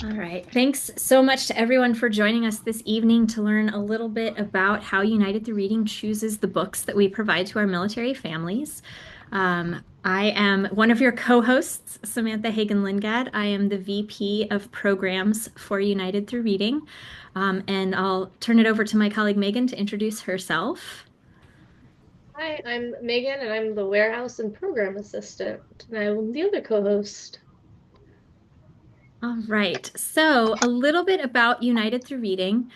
All right. Thanks so much to everyone for joining us this evening to learn a little bit about how United Through Reading chooses the books that we provide to our military families. I am one of your co-hosts, Samantha Hagen Lingad. I am the VP of Programs for United Through Reading. And I'll turn it over to my colleague Megan to introduce herself. Hi, I'm Megan, and I'm the warehouse and program assistant, and I'm the other co-host. All right. So, a little bit about United Through Reading.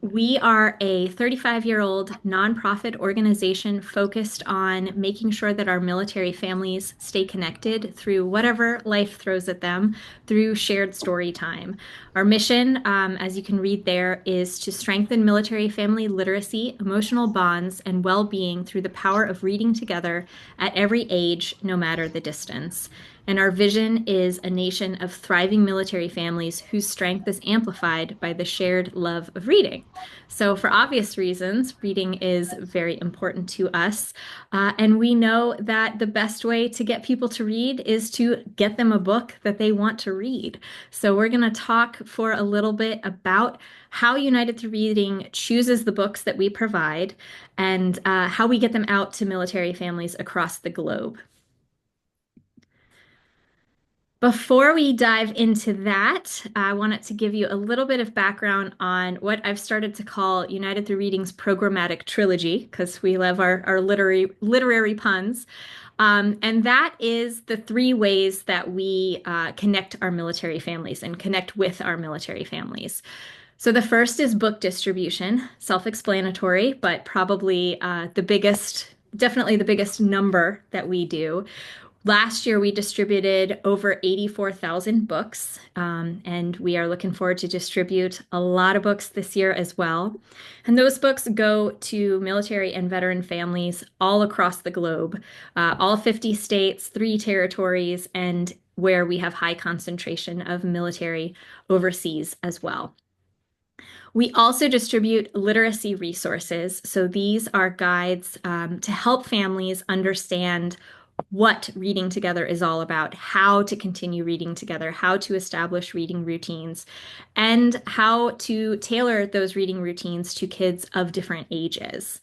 We are a 35-year-old nonprofit organization focused on making sure that our military families stay connected through whatever life throws at them through shared story time. Our mission, as you can read there, is to strengthen military family literacy, emotional bonds, and well-being through the power of reading together at every age, no matter the distance. And our vision is a nation of thriving military families whose strength is amplified by the shared love of reading. So, for obvious reasons, reading is very important to us. And we know that the best way to get people to read is to get them a book that they want to read. So, we're going to talk for a little bit about how United Through Reading chooses the books that we provide and how we get them out to military families across the globe. Before we dive into that, I wanted to give you a little bit of background on what I've started to call United Through Reading's programmatic trilogy, because we love our literary puns. And that is the three ways that we connect our military families and connect with our military families. So the first is book distribution, self-explanatory, but probably definitely the biggest number that we do. Last year, we distributed over 84,000 books, and we are looking forward to distribute a lot of books this year as well. And those books go to military and veteran families all across the globe, all 50 states, three territories, and where we have high concentration of military overseas as well. We also distribute literacy resources. So these are guides to help families understand what reading together is all about, how to continue reading together, how to establish reading routines, and how to tailor those reading routines to kids of different ages.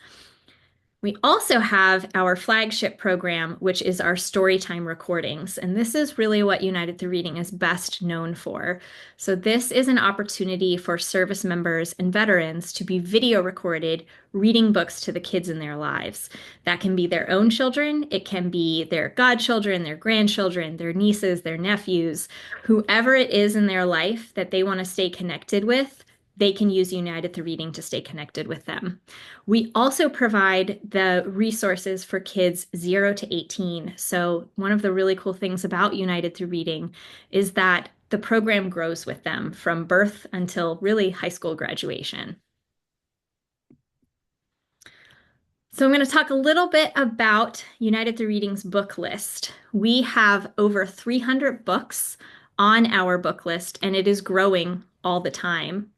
We also have our flagship program, which is our Storytime recordings. And this is really what United Through Reading is best known for. So, this is an opportunity for service members and veterans to be video recorded reading books to the kids in their lives. That can be their own children, it can be their godchildren, their grandchildren, their nieces, their nephews, whoever it is in their life that they want to stay connected with. They can use United Through Reading to stay connected with them. We also provide the resources for kids 0 to 18. So, one of the really cool things about United Through Reading is that the program grows with them from birth until really high school graduation. So, I'm going to talk a little bit about United Through Reading's book list. We have over 300 books on our book list, and it is growing all the time.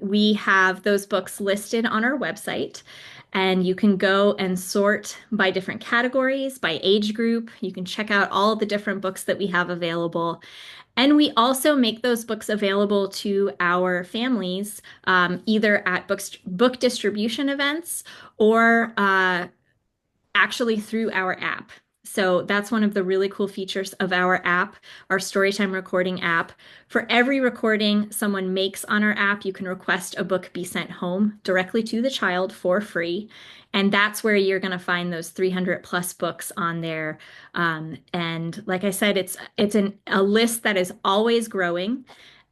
We have those books listed on our website, and you can go and sort by different categories, by age group. You can check out all the different books that we have available. And we also make those books available to our families, either at book distribution events or actually through our app. So that's one of the really cool features of our app, our Storytime recording app. For every recording someone makes on our app, you can request a book be sent home directly to the child for free. And that's where you're going to find those 300 plus books on there. And like I said, a list that is always growing.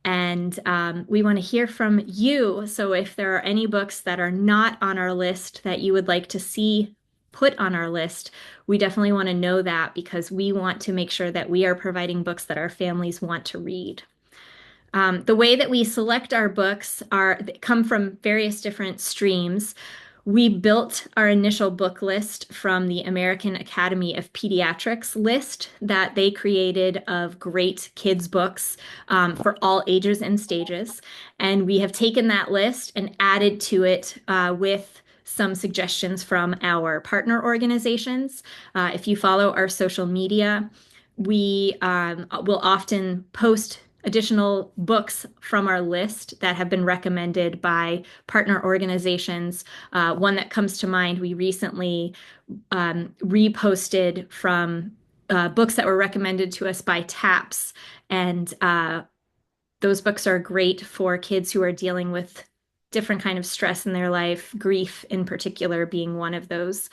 And we want to hear from you. So if there are any books that are not on our list that you would like to see put on our list, we definitely want to know that because we want to make sure that we are providing books that our families want to read. The way that we select our books come from various different streams. We built our initial book list from the American Academy of Pediatrics list that they created of great kids' books for all ages and stages. And we have taken that list and added to it with some suggestions from our partner organizations. If you follow our social media, we will often post additional books from our list that have been recommended by partner organizations. One that comes to mind, we recently reposted from books that were recommended to us by TAPS. And those books are great for kids who are dealing with different kind of stress in their life, grief in particular being one of those.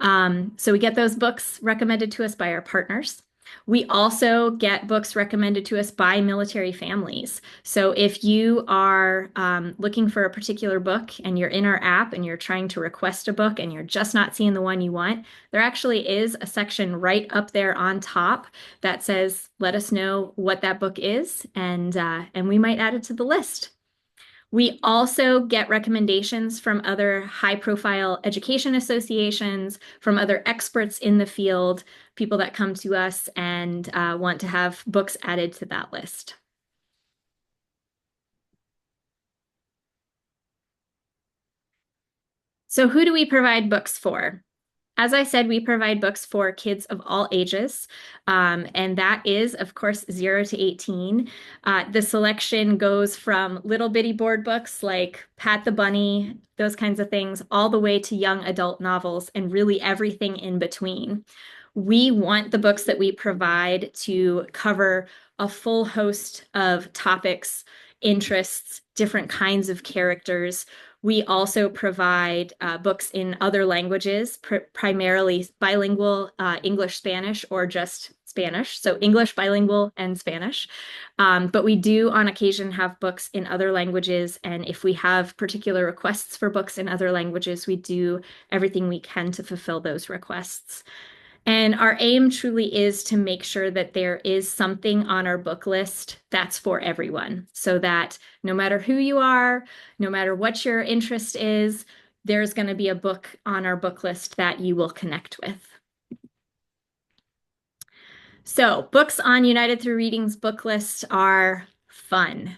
So we get those books recommended to us by our partners. We also get books recommended to us by military families. So if you are looking for a particular book and you're in our app and you're trying to request a book and you're just not seeing the one you want, there actually is a section right up there on top that says, let us know what that book is, and we might add it to the list. We also get recommendations from other high-profile education associations, from other experts in the field, people that come to us and want to have books added to that list. So who do we provide books for? As I said, we provide books for kids of all ages, and that is, of course, 0 to 18. The selection goes from little bitty board books like Pat the Bunny, those kinds of things, all the way to young adult novels and really everything in between. We want the books that we provide to cover a full host of topics, interests, different kinds of characters. We also provide books in other languages, primarily bilingual, English, Spanish, or just Spanish. So English, bilingual, and Spanish. But we do on occasion have books in other languages. And if we have particular requests for books in other languages, we do everything we can to fulfill those requests. And our aim truly is to make sure that there is something on our book list that's for everyone, so that no matter who you are, no matter what your interest is, there's going to be a book on our book list that you will connect with. So, books on United Through Reading's book list are fun.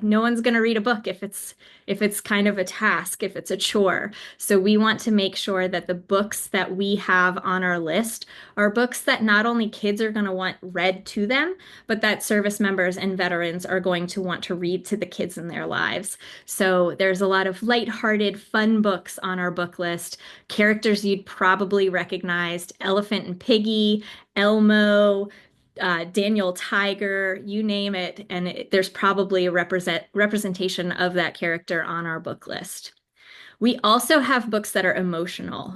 No one's going to read a book if it's kind of a task, if it's a chore. So we want to make sure that the books that we have on our list are books that not only kids are going to want read to them, but that service members and veterans are going to want to read to the kids in their lives. So there's a lot of lighthearted, fun books on our book list. Characters you'd probably recognized: Elephant and Piggy, Elmo, Daniel Tiger, you name it, and there's probably a representation of that character on our book list. We also have books that are emotional.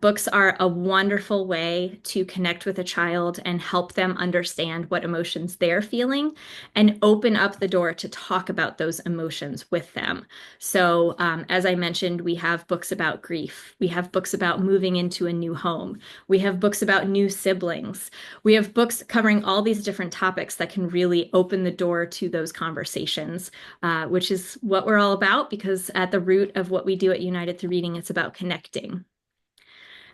Books are a wonderful way to connect with a child and help them understand what emotions they're feeling and open up the door to talk about those emotions with them. So, as I mentioned, we have books about grief. We have books about moving into a new home. We have books about new siblings. We have books covering all these different topics that can really open the door to those conversations, which is what we're all about, because at the root of what we do at United Through Reading, it's about connecting.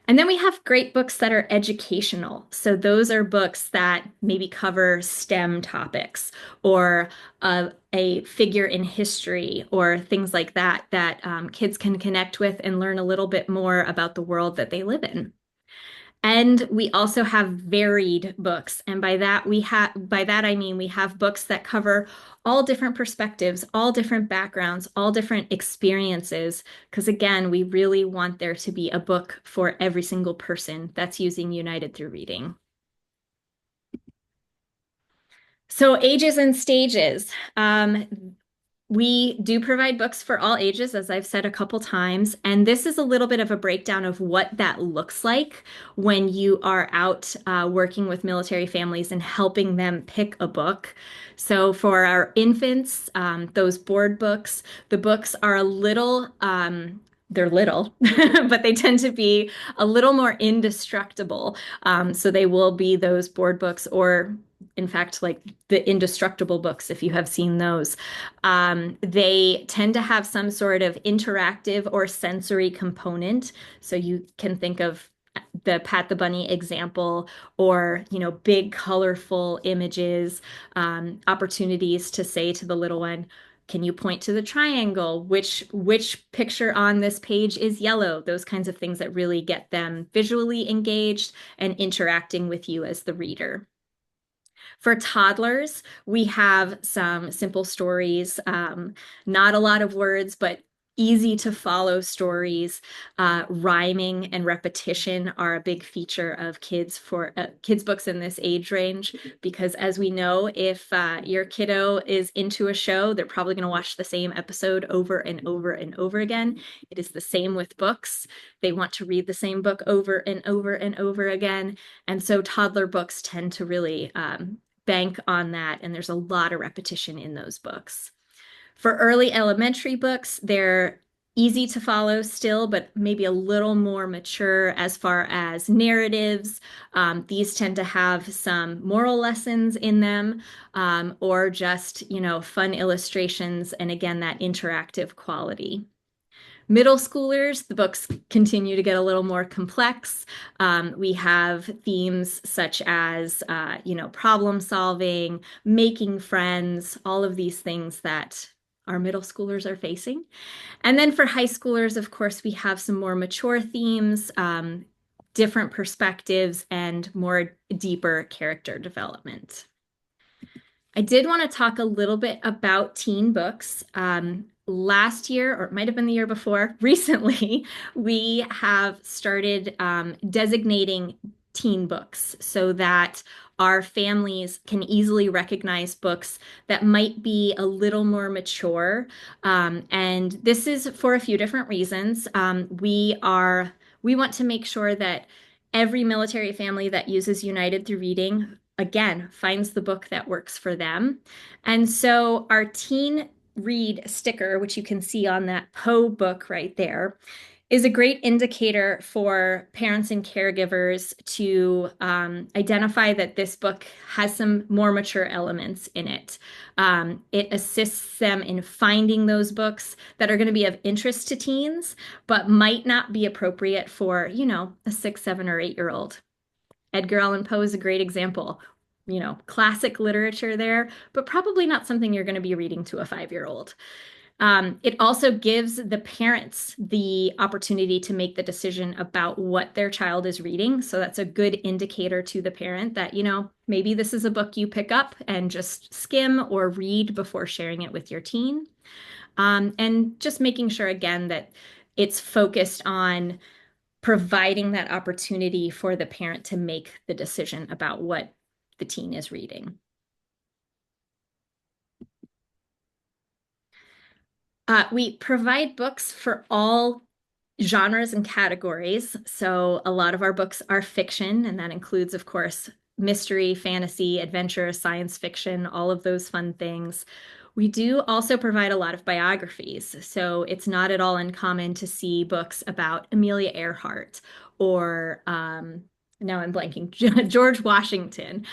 And then we have great books that are educational. So those are books that maybe cover STEM topics or a figure in history or things like that, that kids can connect with and learn a little bit more about the world that they live in. And we also have varied books. And by that I mean we have books that cover all different perspectives, all different backgrounds, all different experiences. Because again, we really want there to be a book for every single person that's using United Through Reading. So ages and stages. We do provide books for all ages, as I've said a couple times, and this is a little bit of a breakdown of what that looks like when you are out working with military families and helping them pick a book. So for our infants, those board books, the books are a little, they're little, but they tend to be a little more indestructible. So they will be those board books, or in fact, like the indestructible books, if you have seen those. They tend to have some sort of interactive or sensory component. So you can think of the Pat the Bunny example, or, big colorful images, opportunities to say to the little one, can you point to the triangle? Which picture on this page is yellow? Those kinds of things that really get them visually engaged and interacting with you as the reader. For toddlers, we have some simple stories, not a lot of words, but easy to follow stories. Rhyming and repetition are a big feature of kids books in this age range because, as we know, if your kiddo is into a show, they're probably going to watch the same episode over and over and over again. It is the same with books. They want to read the same book over and over and over again. And so toddler books tend to really bank on that, and there's a lot of repetition in those books. For early elementary books, they're easy to follow still, but maybe a little more mature as far as narratives. These tend to have some moral lessons in them, or just, fun illustrations, and again, that interactive quality. Middle schoolers, the books continue to get a little more complex. We have themes such as, problem solving, making friends, all of these things that our middle schoolers are facing. And then for high schoolers, of course, we have some more mature themes, different perspectives, and more deeper character development. I did want to talk a little bit about teen books. Last year, or it might have been the year before, recently, we have started designating teen books so that our families can easily recognize books that might be a little more mature. And this is for a few different reasons. We want to make sure that every military family that uses United Through Reading, again, finds the book that works for them. And so our teen read sticker, which you can see on that Poe book right there, is a great indicator for parents and caregivers to identify that this book has some more mature elements in it. It assists them in finding those books that are going to be of interest to teens, but might not be appropriate for, a 6, 7, or 8-year-old. Edgar Allan Poe is a great example. Classic literature there, but probably not something you're going to be reading to a 5-year-old. It also gives the parents the opportunity to make the decision about what their child is reading. So that's a good indicator to the parent that, maybe this is a book you pick up and just skim or read before sharing it with your teen. And just making sure, again, that it's focused on providing that opportunity for the parent to make the decision about what the teen is reading. We provide books for all genres and categories. So a lot of our books are fiction, and that includes, of course, mystery, fantasy, adventure, science fiction, all of those fun things. We do also provide a lot of biographies. So it's not at all uncommon to see books about Amelia Earhart or now I'm blanking, George Washington.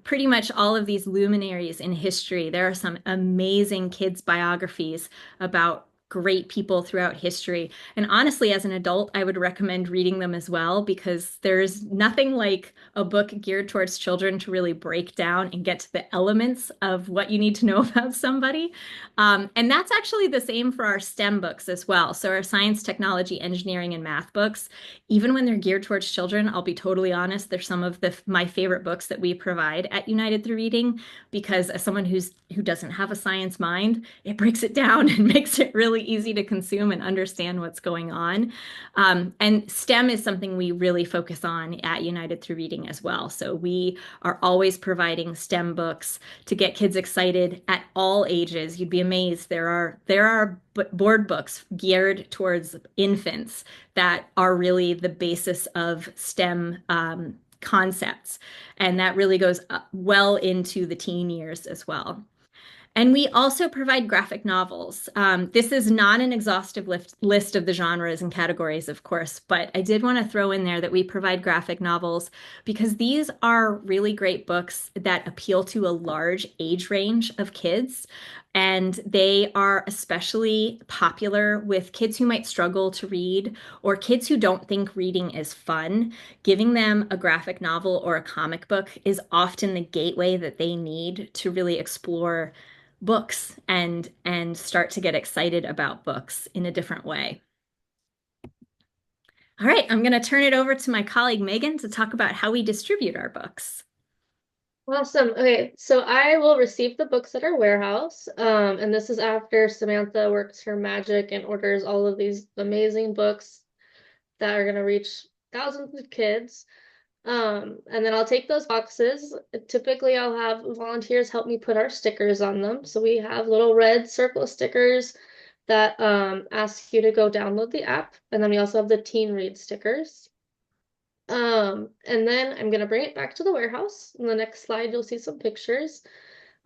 Pretty much all of these luminaries in history. There are some amazing kids' biographies about great people throughout history. And honestly, as an adult, I would recommend reading them as well because there's nothing like a book geared towards children to really break down and get to the elements of what you need to know about somebody. And that's actually the same for our STEM books as well. So our science, technology, engineering, and math books, even when they're geared towards children, I'll be totally honest, they're some of my favorite books that we provide at United Through Reading because as someone who doesn't have a science mind, it breaks it down and makes it really easy to consume and understand what's going on. And STEM is something we really focus on at United Through Reading as well. So we are always providing STEM books to get kids excited at all ages. You'd be amazed. There are board books geared towards infants that are really the basis of STEM concepts. And that really goes well into the teen years as well. And we also provide graphic novels. This is not an exhaustive list of the genres and categories, of course, but I did want to throw in there that we provide graphic novels because these are really great books that appeal to a large age range of kids. And they are especially popular with kids who might struggle to read or kids who don't think reading is fun. Giving them a graphic novel or a comic book is often the gateway that they need to really explore books and start to get excited about books in a different way. All right, I'm going to turn it over to my colleague Megan to talk about how we distribute our books. Awesome. Okay, so I will receive the books at our warehouse. And this is after Samantha works her magic and orders all of these amazing books that are going to reach thousands of kids. And then I'll take those boxes. Typically, I'll have volunteers help me put our stickers on them. So we have little red circle stickers that ask you to go download the app. And then we also have the teen read stickers. And then I'm gonna bring it back to the warehouse. In the next slide, you'll see some pictures.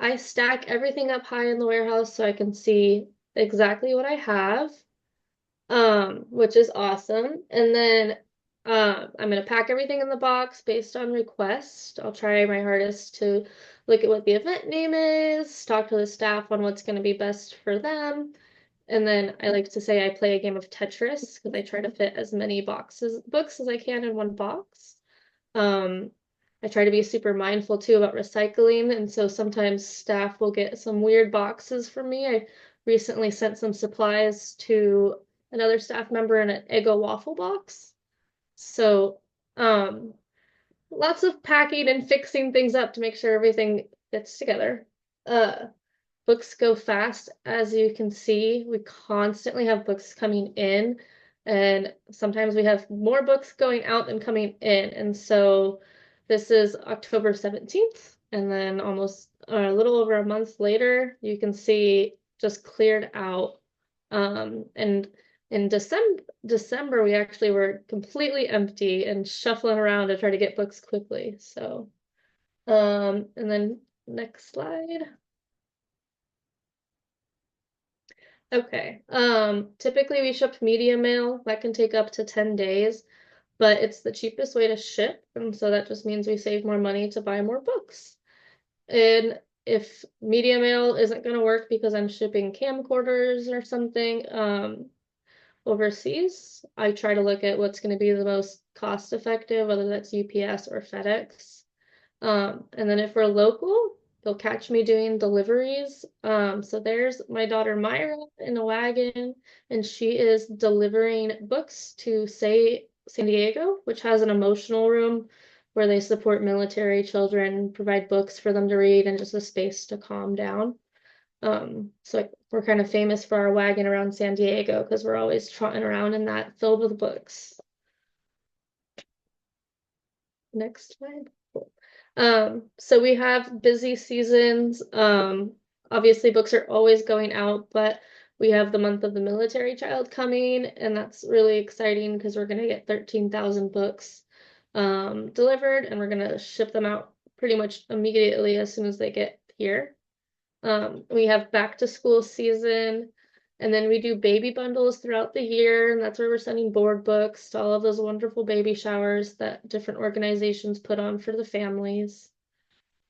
I stack everything up high in the warehouse so I can see exactly what I have, which is awesome. And then I'm gonna pack everything in the box based on request. I'll try my hardest to look at what the event name is, talk to the staff on what's gonna be best for them. And then I like to say I play a game of Tetris because I try to fit as many books as I can in one box. Um, I try to be super mindful too about recycling, and so sometimes staff will get some weird boxes from me. I recently sent some supplies to another staff member in an Eggo waffle box. So, lots of packing and fixing things up to make sure everything fits together. Uh, Books go fast, as you can see. We constantly have books coming in, and sometimes we have more books going out than coming in. And so this is October 17th, and then almost a little over a month later, you can see just cleared out. And in December, we actually were completely empty and shuffling around to try to get books quickly. So, and then next slide. Okay. Typically we ship media mail. That can take up to 10 days, but it's the cheapest way to ship, and so that just means we save more money to buy more books. And if media mail isn't going to work because I'm shipping camcorders or something, overseas, I try to look at what's going to be the most cost effective, whether that's UPS or FedEx. And then if we're local, you'll catch me doing deliveries. So there's my daughter Myra in a wagon, and she is delivering books to, say, San Diego, which has an emotional room where they support military children, provide books for them to read, and just a space to calm down. So like, we're kind of famous for our wagon around San Diego because we're always trotting around in that filled with books. Next slide. Cool. So we have busy seasons. Obviously books are always going out, but we have the month of the military child coming, and that's really exciting because we're gonna get 13,000 books delivered, and we're gonna ship them out pretty much immediately as soon as they get here. We have back to school season, and then we do baby bundles throughout the year, and that's where we're sending board books to all of those wonderful baby showers that different organizations put on for the families.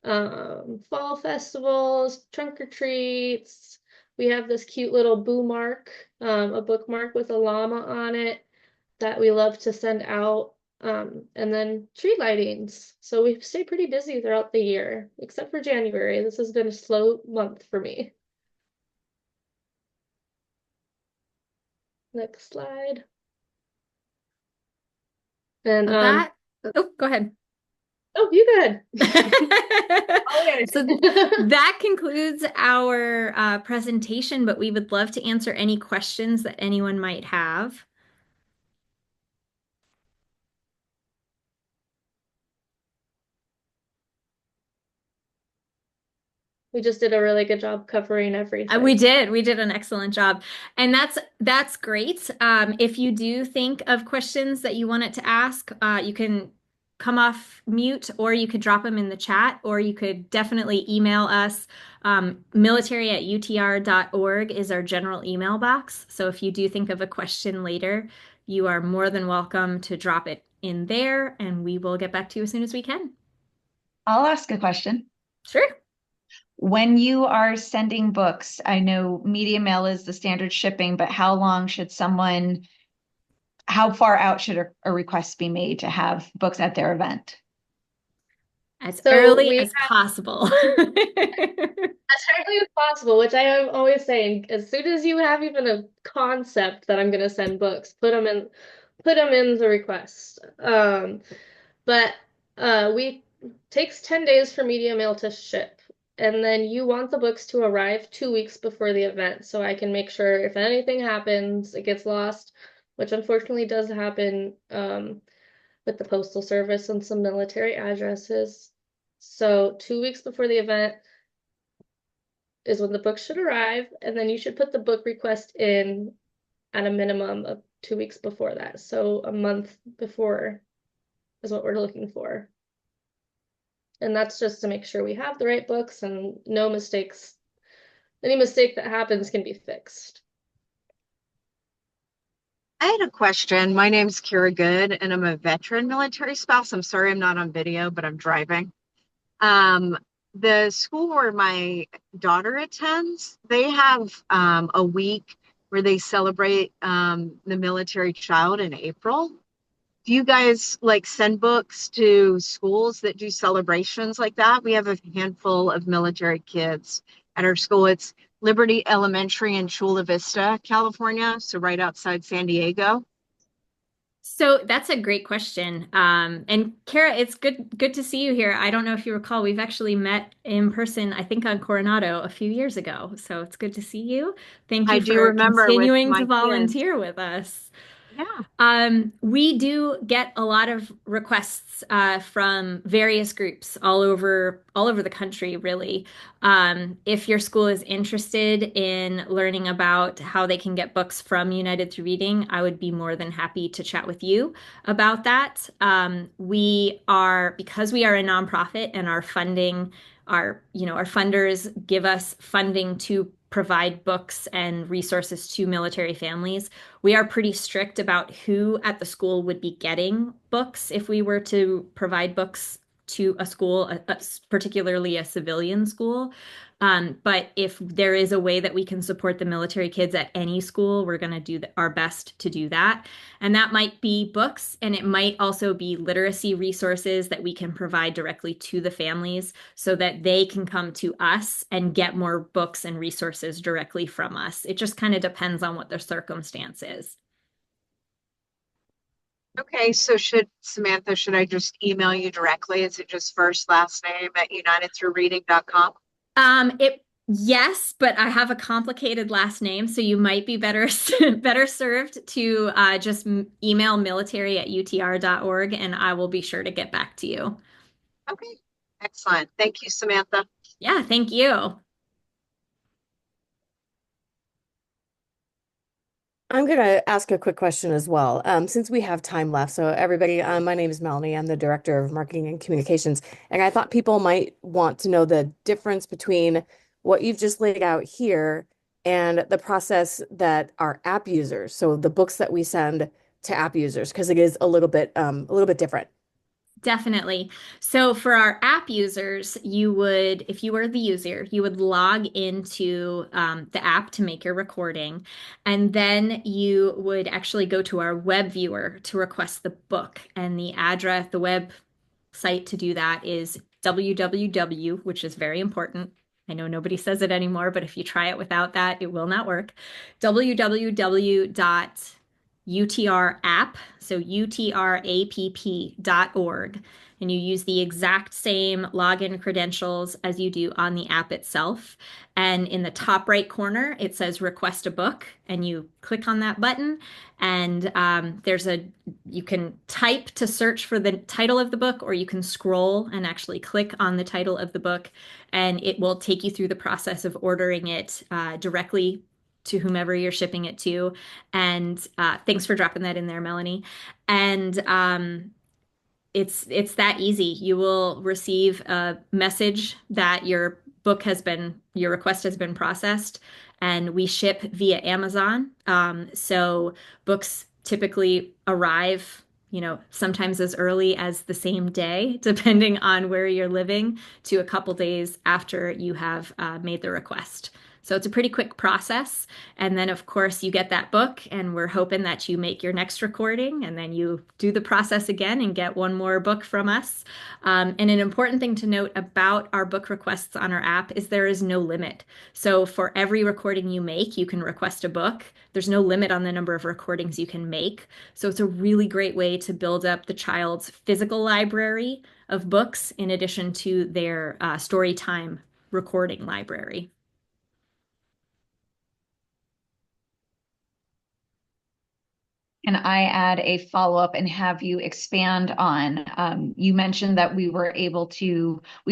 Fall festivals, trunk or treats. We have this cute little boo mark, a bookmark with a llama on it that we love to send out. And then tree lightings. So we stay pretty busy throughout the year, except for January. This has been a slow month for me. Next slide. And Well, that, oh, go ahead. oh, you good. All So yours. that concludes our presentation, but we would love to answer any questions that anyone might have. We just did a really good job covering We everything. did. We did an excellent job. And that's great. If you do think of questions that you wanted to ask, you can come off mute or you could drop them in the chat or you could definitely email us. Military@utr.org is our general email box. So if you do think of a question later, you are more than welcome to drop it in there and we will get back to you as soon as we can. I'll ask a question. Sure. When you are sending books, I know media mail is the standard shipping, but how far out should a request be made to have books at their event? As So early we as possible. as early as possible, which I am always saying, as soon as you have even a concept that I'm going to send books, put them in the request. But we takes 10 days for media mail to ship. And then you want the books to arrive 2 weeks before the event so I can make sure if anything happens, it gets lost, which unfortunately does happen with the postal service and some military addresses. So 2 weeks before the event is when the book should arrive, and then you should put the book request in at a minimum of 2 weeks before that. So a month before is what we're looking for. And that's just to make sure we have the right books and no mistakes. Any mistake that happens can be fixed. I had a question. My name's Kira Good, and I'm a veteran military spouse. I'm sorry I'm not on video, but I'm driving. Um, the school where my daughter attends, they have a week where they celebrate the military child in April. Do you guys like send books to schools that do celebrations like that? We have a handful of military kids at our school. It's Liberty Elementary in Chula Vista, California, so right outside San Diego. So that's a great question. And Kara, it's good to see you here. I don't know if you recall, we've actually met in person, I think on Coronado a few years ago. So it's good to see you. Thank I you do for remember with continuing to my kids. volunteer with us. Yeah. We do get a lot of requests from various groups all over the country, really. If your school is interested in learning about how they can get books from United Through Reading, I would be more than happy to chat with you about that. Because we are a nonprofit and our funding, our funders give us funding to provide books and resources to military families. We are pretty strict about who at the school would be getting books if we were to provide books to a school, particularly a civilian school. But if there is a way that we can support the military kids at any school, we're going to do our best to do that. And that might be books, and it might also be literacy resources that we can provide directly to the families so that they can come to us and get more books and resources directly from us. It just kind of depends on what the circumstance is. Okay, so Samantha, should I just email you directly? Is it just first, last name at unitedthroughreading.com? Yes, but I have a complicated last name, so you might be better better served to just email military@utr.org, and I will be sure to get back to you. Okay, excellent. Thank you, Samantha. Yeah, thank you. I'm going to ask a quick question as well. Since we have time left, so everybody, my name is Melanie. I'm the Director of Marketing and Communications, and I thought people might want to know the difference between what you've just laid out here and the process that our app users, so the books that we send to app users, because it is a little bit different. Definitely. So for our app users, if you were the user, you would log into the app to make your recording, and then you would actually go to our web viewer to request the book. And the web site to do that is www, which is very important. I know nobody says it anymore, but if you try it without that, it will not work. www.utrapp, so utrapp.org, and you use the exact same login credentials as you do on the app itself. And in the top right corner, it says request a book, and you click on that button, and you can type to search for the title of the book, or you can scroll and actually click on the title of the book, and it will take you through the process of ordering it directly to whomever you're shipping it to. And thanks for dropping that in there, Melanie. And it's that easy. You will receive a message that your request has been processed, and we ship via Amazon. So books typically arrive, sometimes as early as the same day, depending on where you're living, to a couple days after you have made the request. So it's a pretty quick process. And then, of course, you get that book, and we're hoping that you make your next recording, and then you do the process again and get one more book from us. And an important thing to note about our book requests on our app is there is no limit. So for every recording you make, you can request a book. There's no limit on the number of recordings you can make. So it's a really great way to build up the child's physical library of books in addition to their Storytime recording library. And I add a follow-up and have you expand on, you mentioned that we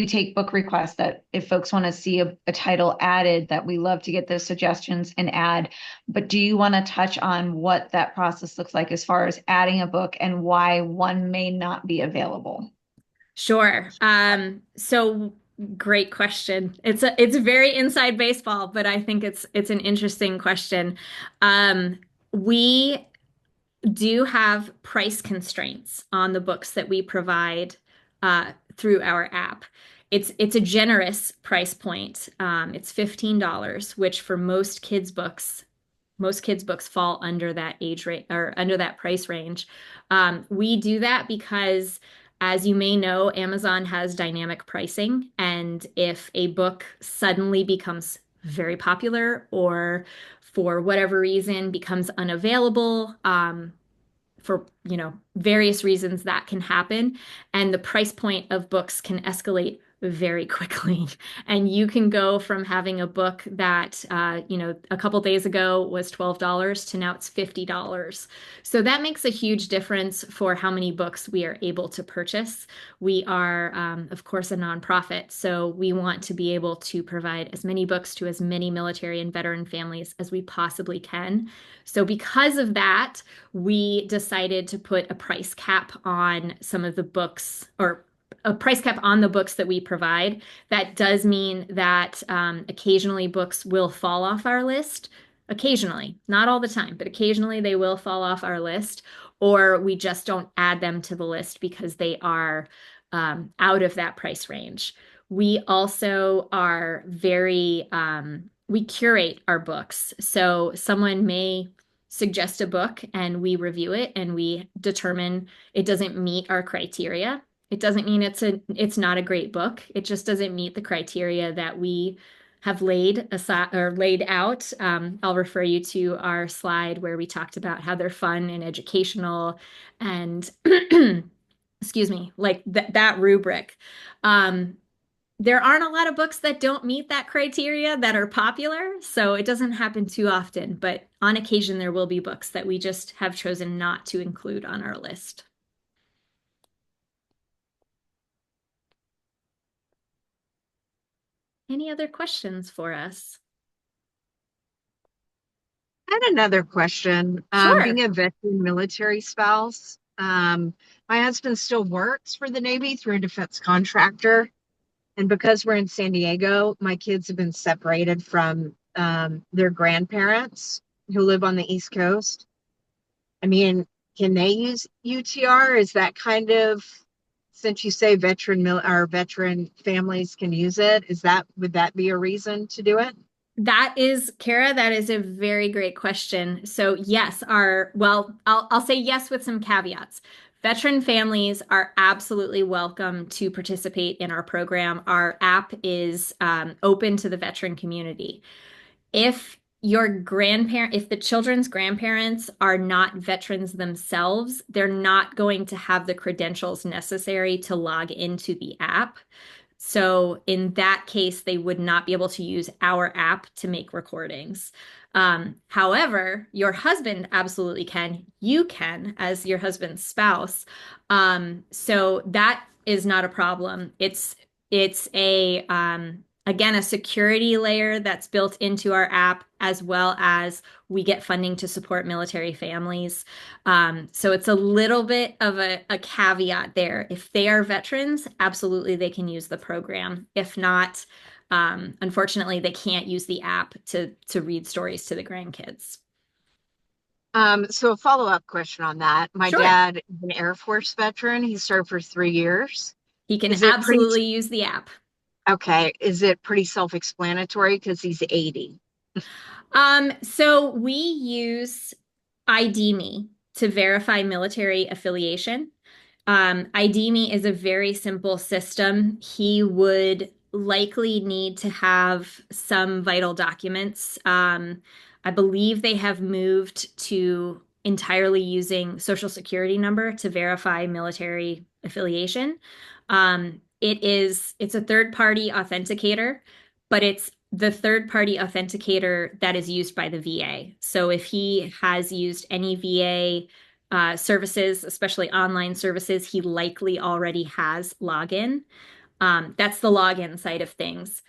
take book requests that if folks want to see a title added, that we love to get those suggestions and add. But do you want to touch on what that process looks like as far as adding a book and why one may not be available? Sure. So great question. It's very inside baseball, but I think it's an interesting question. We do have price constraints on the books that we provide through our app. It's a generous price point. It's $15, which for most kids' books fall under that age rate or under that price range. We do that because, as you may know, Amazon has dynamic pricing, and if a book suddenly becomes very popular or for whatever reason becomes unavailable, for various reasons that can happen, and the price point of books can escalate very quickly. And you can go from having a book that a couple days ago was $12 to now it's $50. So that makes a huge difference for how many books we are able to purchase. We are of course a nonprofit, so we want to be able to provide as many books to as many military and veteran families as we possibly can. So because of that, we decided to put a price cap on some of the books, or a price cap on the books that we provide. That does mean that occasionally books will fall off our list. Occasionally, not all the time, but occasionally they will fall off our list, or we just don't add them to the list because they are out of that price range. We also are we curate our books. So someone may suggest a book and we review it and we determine it doesn't meet our criteria. It doesn't mean it's not a great book. It just doesn't meet the criteria that we have laid aside or laid out. I'll refer you to our slide where we talked about how they're fun and educational and excuse me, like that rubric. There aren't a lot of books that don't meet that criteria that are popular, so it doesn't happen too often, but on occasion there will be books that we just have chosen not to include on our list. Any other questions for us? I had another question. Sure. Being a veteran military spouse, my husband still works for the Navy through a defense contractor. And because we're in San Diego, my kids have been separated from their grandparents who live on the East Coast. I mean, can they use UTR? Is that kind of, since you say veteran families can use it, would that be a reason to do it? That is, Kara, that is a very great question. So yes, I'll say yes with some caveats. Veteran families are absolutely welcome to participate in our program. Our app is open to the veteran community. If the children's grandparents are not veterans themselves, they're not going to have the credentials necessary to log into the app. So in that case, they would not be able to use our app to make recordings. However, your husband absolutely can. You can as your husband's spouse. So that is not a problem. It's again, a security layer that's built into our app, as well as we get funding to support military families. So it's a little bit of a caveat there. If they are veterans, absolutely they can use the program. If not, unfortunately, they can't use the app to read stories to the grandkids. So a follow-up question on that. My Sure. dad is an Air Force veteran. He served for 3 years. He can Is it pretty, absolutely use the app. okay, is it pretty self-explanatory because he's 80? So we use ID Me to verify military affiliation. ID Me is a very simple system. He would likely need to have some vital documents. I believe they have moved to entirely using Social Security number to verify military affiliation. It's a third-party authenticator, but it's the third-party authenticator that is used by the VA. So if he has used any VA services, especially online services, he likely already has login. That's the login side of things.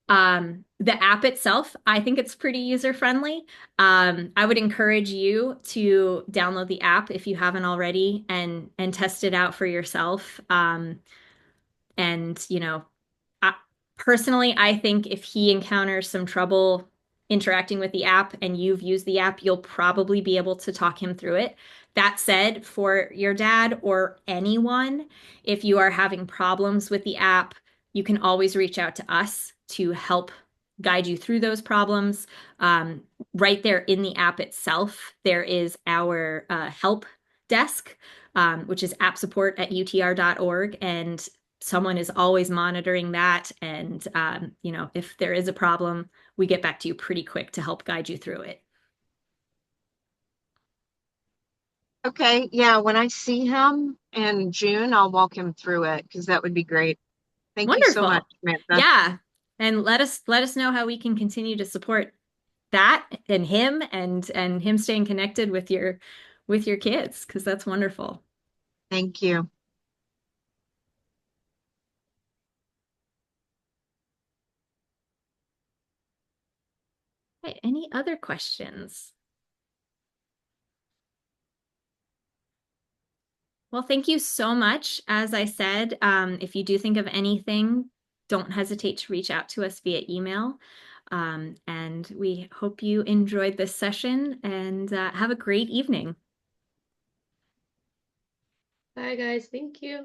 The app itself, I think it's pretty user-friendly. I would encourage you to download the app if you haven't already and test it out for yourself. And, you know, I, personally, I think if he encounters some trouble interacting with the app and you've used the app, you'll probably be able to talk him through it. That said, for your dad or anyone, if you are having problems with the app, you can always reach out to us to help guide you through those problems. Um, right there in the app itself, there is our help desk, which is app support at utr.org. And someone is always monitoring that. And, you know, if there is a problem, we get back to you pretty quick to help guide you through it. Okay, yeah, when I see him in June, I'll walk him through it because that would be great. Thank you so much, Wonderful. Samantha. Yeah. And let us know how we can continue to support that and him staying connected with your kids, because that's wonderful. Thank you. Okay, any other questions? Well, thank you so much. As I said, if you do think of anything, don't hesitate to reach out to us via email. And we hope you enjoyed this session and have a great evening. Bye, guys. Thank you.